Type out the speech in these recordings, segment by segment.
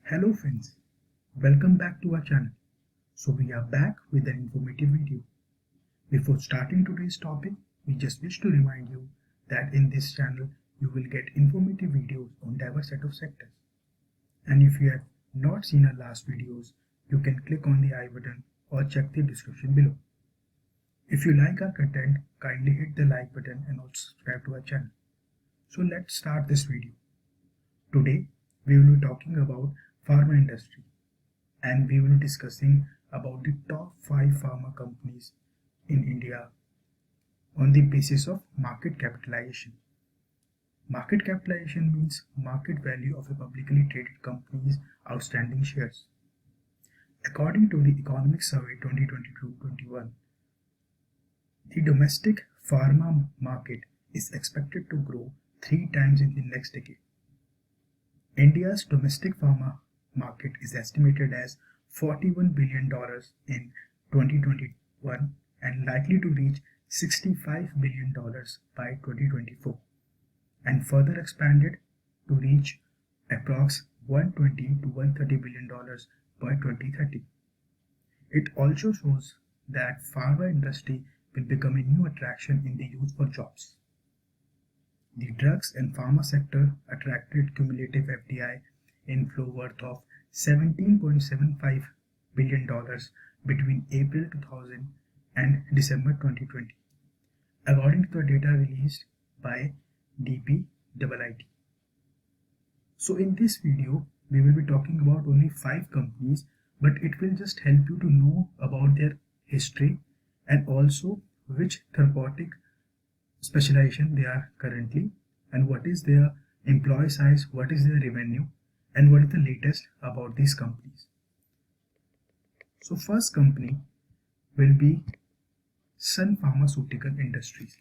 Hello friends, welcome back to our channel. So we are back with an informative video. Before starting today's topic, we just wish to remind you that in this channel you will get informative videos on diverse set of sectors. And if you have not seen our last videos, you can click on the I button or check the description below. If you like our content, kindly hit the like button and also subscribe to our channel. So let's start this video. Today we will be talking about pharma industry, and we will be discussing about the top 5 pharma companies in India on the basis of market capitalization. Market capitalization means market value of a publicly traded company's outstanding shares. According to the Economic Survey 2022-21, the domestic pharma market is expected to grow 3 times in the next decade. India's domestic pharma market is estimated as $41 billion in 2021 and likely to reach $65 billion by 2024 and further expanded to reach approx $120 to $130 billion by 2030. It also shows that pharma industry will become a new attraction in the youth for jobs. The drugs and pharma sector attracted cumulative FDI inflow worth of $17.75 billion between April 2000 and December 2020, according to the data released by DPIIT. So in this video, we will be talking about only 5 companies, but it will just help you to know about their history and also which therapeutic specialization they are currently, and what is their employee size, what is their revenue, and what is the latest about these companies. So first company will be Sun Pharmaceutical Industries.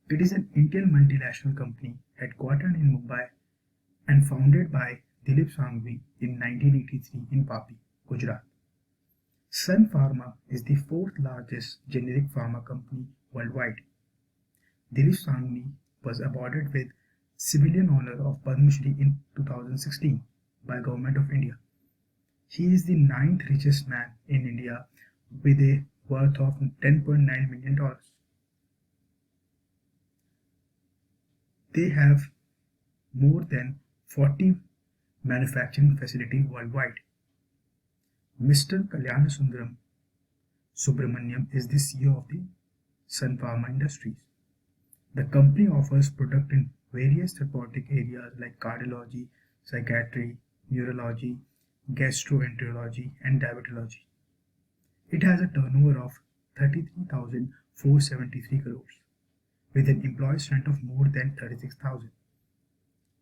It is an Indian multinational company headquartered in Mumbai and founded by Dilip Shanghvi in 1983 in Vapi, Gujarat. Sun Pharma is the 4th largest generic pharma company worldwide. Dilip Shanghvi was awarded with civilian honor of Padma Shri in 2016 by Government of India. He is the 9th richest man in India with a worth of $10.9 million. They have more than 40 manufacturing facilities worldwide. Mr. Kalyansundaram Subramaniam is the CEO of the Sun Pharma Industries. The company offers products in various therapeutic areas like cardiology, psychiatry, neurology, gastroenterology, and diabetology. It has a turnover of 33,473 crores with an employee strength of more than 36,000.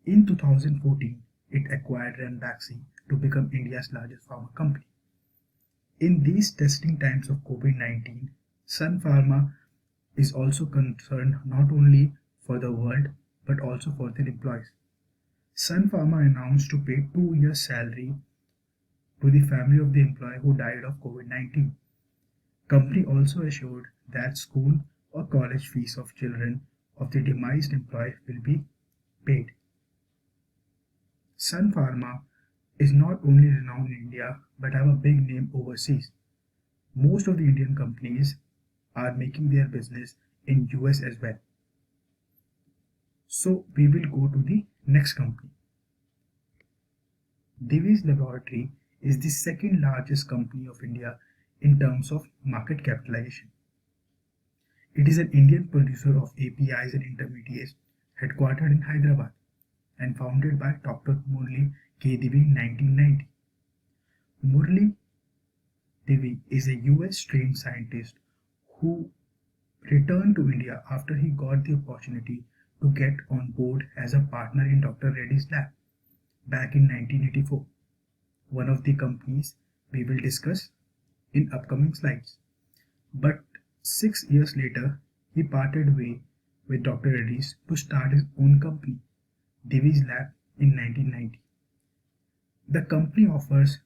In 2014, it acquired Ranbaxy to become India's largest pharma company. In these testing times of COVID-19, Sun Pharma is also concerned not only for the world but also for their employees. Sun Pharma announced to pay 2 years' salary to the family of the employee who died of COVID-19. Company also assured that school or college fees of children of the demised employee will be paid. Sun Pharma is not only renowned in India but have a big name overseas. Most of the Indian companies are making their business in US as well. So we will go to the next company. Divi's Laboratory is the 2nd largest company of India in terms of market capitalization. It is an Indian producer of APIs and intermediates headquartered in Hyderabad and founded by Dr. Murli K. Divi in 1990. Murli Divi is a US trained scientist who returned to India after he got the opportunity to get on board as a partner in Dr. Reddy's lab back in 1984, one of the companies we will discuss in upcoming slides. But 6 years later, he parted way with Dr. Reddy's to start his own company, Divi's Lab, in 1990. The company offers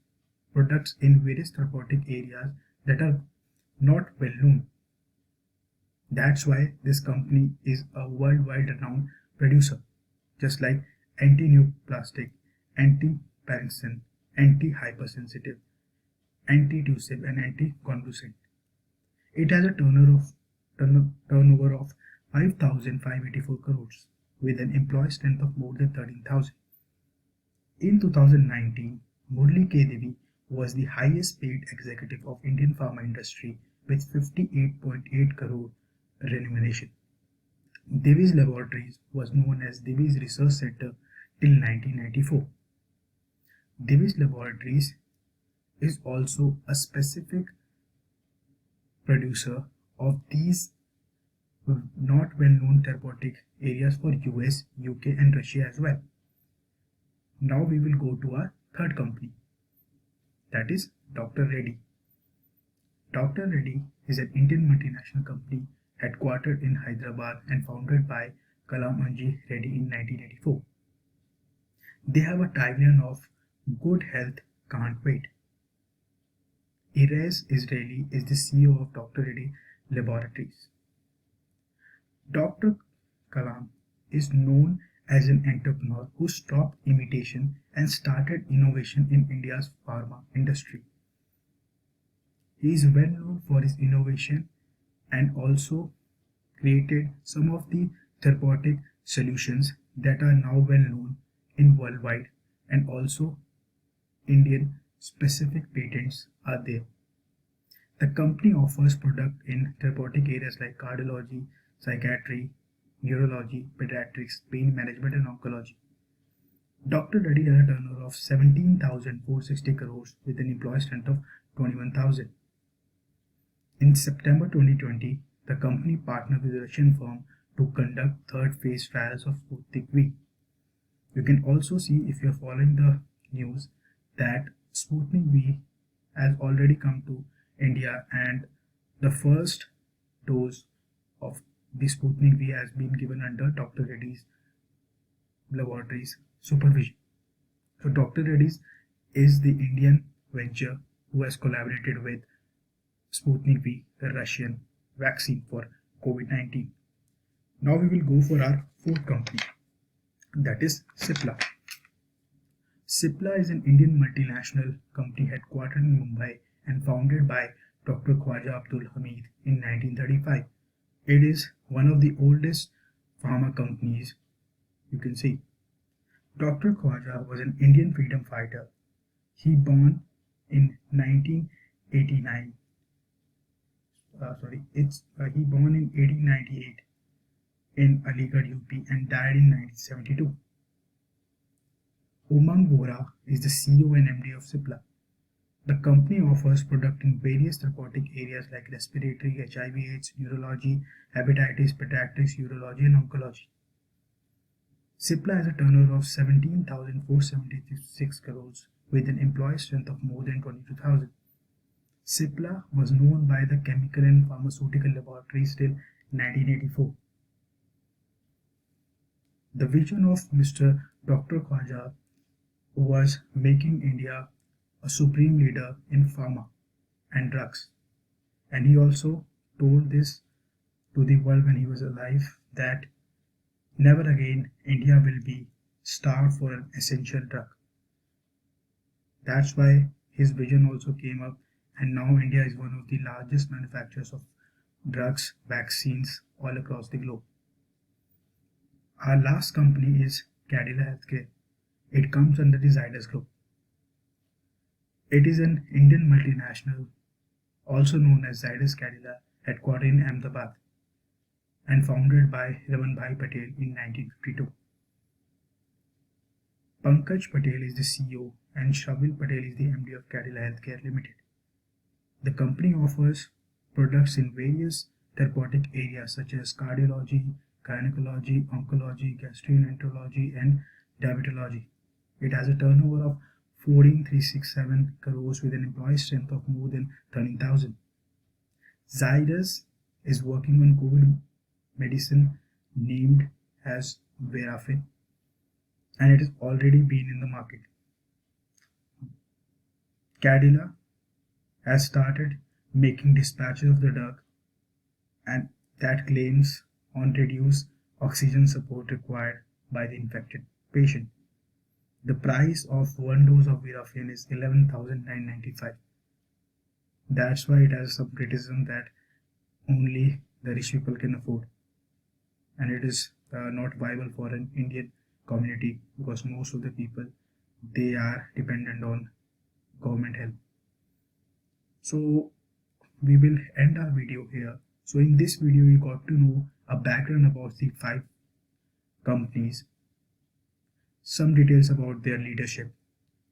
products in various therapeutic areas that are not well known. That's why this company is a worldwide renowned producer, just like anti-neoplastic, anti-Parkinson, anti-hypersensitive, antitussive, and anticonvulsant. It has a turnover of 5,584 crores with an employee strength of more than 13,000. In 2019, Murli K. Devi was the highest paid executive of Indian pharma industry with 58.8 crore remuneration. Devi's Laboratories was known as Devi's Research Center till 1994. Devi's Laboratories is also a specific producer of these not well-known therapeutic areas for US, UK and Russia as well. Now we will go to our third company, that is Dr. Reddy. Dr. Reddy is an Indian multinational company headquartered in Hyderabad and founded by Kalamanji Reddy in 1984. They have a tagline of "Good health can't wait." Erez Israeli is the CEO of Dr. Reddy Laboratories. Dr. Kalam is known as an entrepreneur who stopped imitation and started innovation in India's pharma industry. He is well known for his innovation and also created some of the therapeutic solutions that are now well known in worldwide, and also Indian specific patents are there. The company offers products in therapeutic areas like cardiology, psychiatry, neurology, pediatrics, pain management and oncology. Dr. Reddy has a turnover of 17,460 crores with an employee strength of 21,000. In September 2020, the company partnered with a Russian firm to conduct third phase trials of Sputnik V. You can also see, if you are following the news, that Sputnik V has already come to India and the first dose of the Sputnik V has been given under Dr. Reddy's Laboratories supervision. So Dr. Reddy's is the Indian venture who has collaborated with Sputnik V, the Russian vaccine for COVID-19. Now we will go for our fourth company, that is Cipla. Cipla is an Indian multinational company headquartered in Mumbai and founded by Dr. Khwaja Abdul Hamid in 1935. It is one of the oldest pharma companies you can see. Dr. Khwaja was an Indian freedom fighter. He born in 1989. He born in 1898 in Aligarh, UP and died in 1972. Umang Vora is the CEO and MD of Cipla. The company offers products in various therapeutic areas like respiratory, HIV/AIDS, neurology, hepatitis, pediatrics, urology, and oncology. Cipla has a turnover of 17,476 crores with an employee strength of more than 22,000. Cipla was known by the Chemical and Pharmaceutical Laboratories till 1984. The vision of Mr. Dr. Khwaja was making India a supreme leader in pharma and drugs, and he also told this to the world when he was alive, that never again India will be starved for an essential drug. That's why his vision also came up, and now India is one of the largest manufacturers of drugs, vaccines all across the globe. Our last company is Cadila Healthcare. It comes under the Zydus Group. It is an Indian multinational, also known as Zydus Cadila, headquartered in Ahmedabad and founded by Ramanbhai Patel in 1952. Pankaj Patel is the CEO and Shavil Patel is the MD of Cadila Healthcare Limited. The company offers products in various therapeutic areas such as cardiology, gynecology, oncology, gastroenterology, and diabetology. It has a turnover of 14,367 crores with an employee strength of more than 13,000. Zydus is working on COVID medicine named as Verafin, and it has already been in the market. Cadila has started making dispatches of the drug, and that claims on reduced oxygen support required by the infected patient. The price of one dose of Virafin is 11,995. That's why it has some criticism that only the rich people can afford, and it is not viable for an Indian community because most of the people, they are dependent on government help. So we will end our video here. So in this video you got to know a background about the 5 companies, some details about their leadership,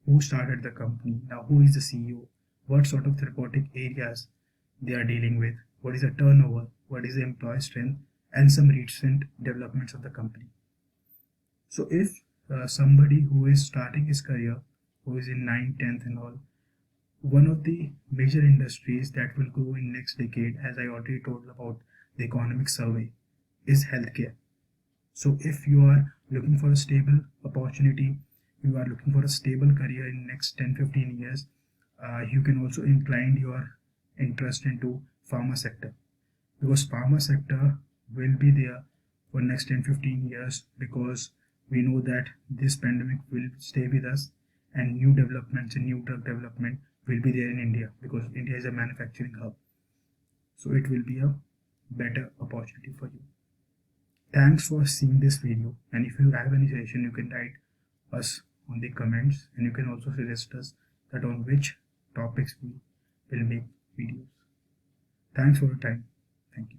who started the company, now who is the CEO, what sort of therapeutic areas they are dealing with, what is the turnover, what is the employee strength, and some recent developments of the company. So if somebody who is starting his career, who is in 9th, 10th and all, one of the major industries that will grow in next decade, as I already told about the economic survey, is healthcare. So if you are looking for a stable opportunity, you are looking for a stable career in next 10-15 years, you can also incline your interest into pharma sector, because pharma sector will be there for next 10-15 years, because we know that this pandemic will stay with us and new developments and new drug development will be there in India, because India is a manufacturing hub. So it will be a better opportunity for you. Thanks for seeing this video, and if you have any suggestion you can write us on the comments, and you can also suggest us that on which topics we will make videos. Thanks for your time. Thank you.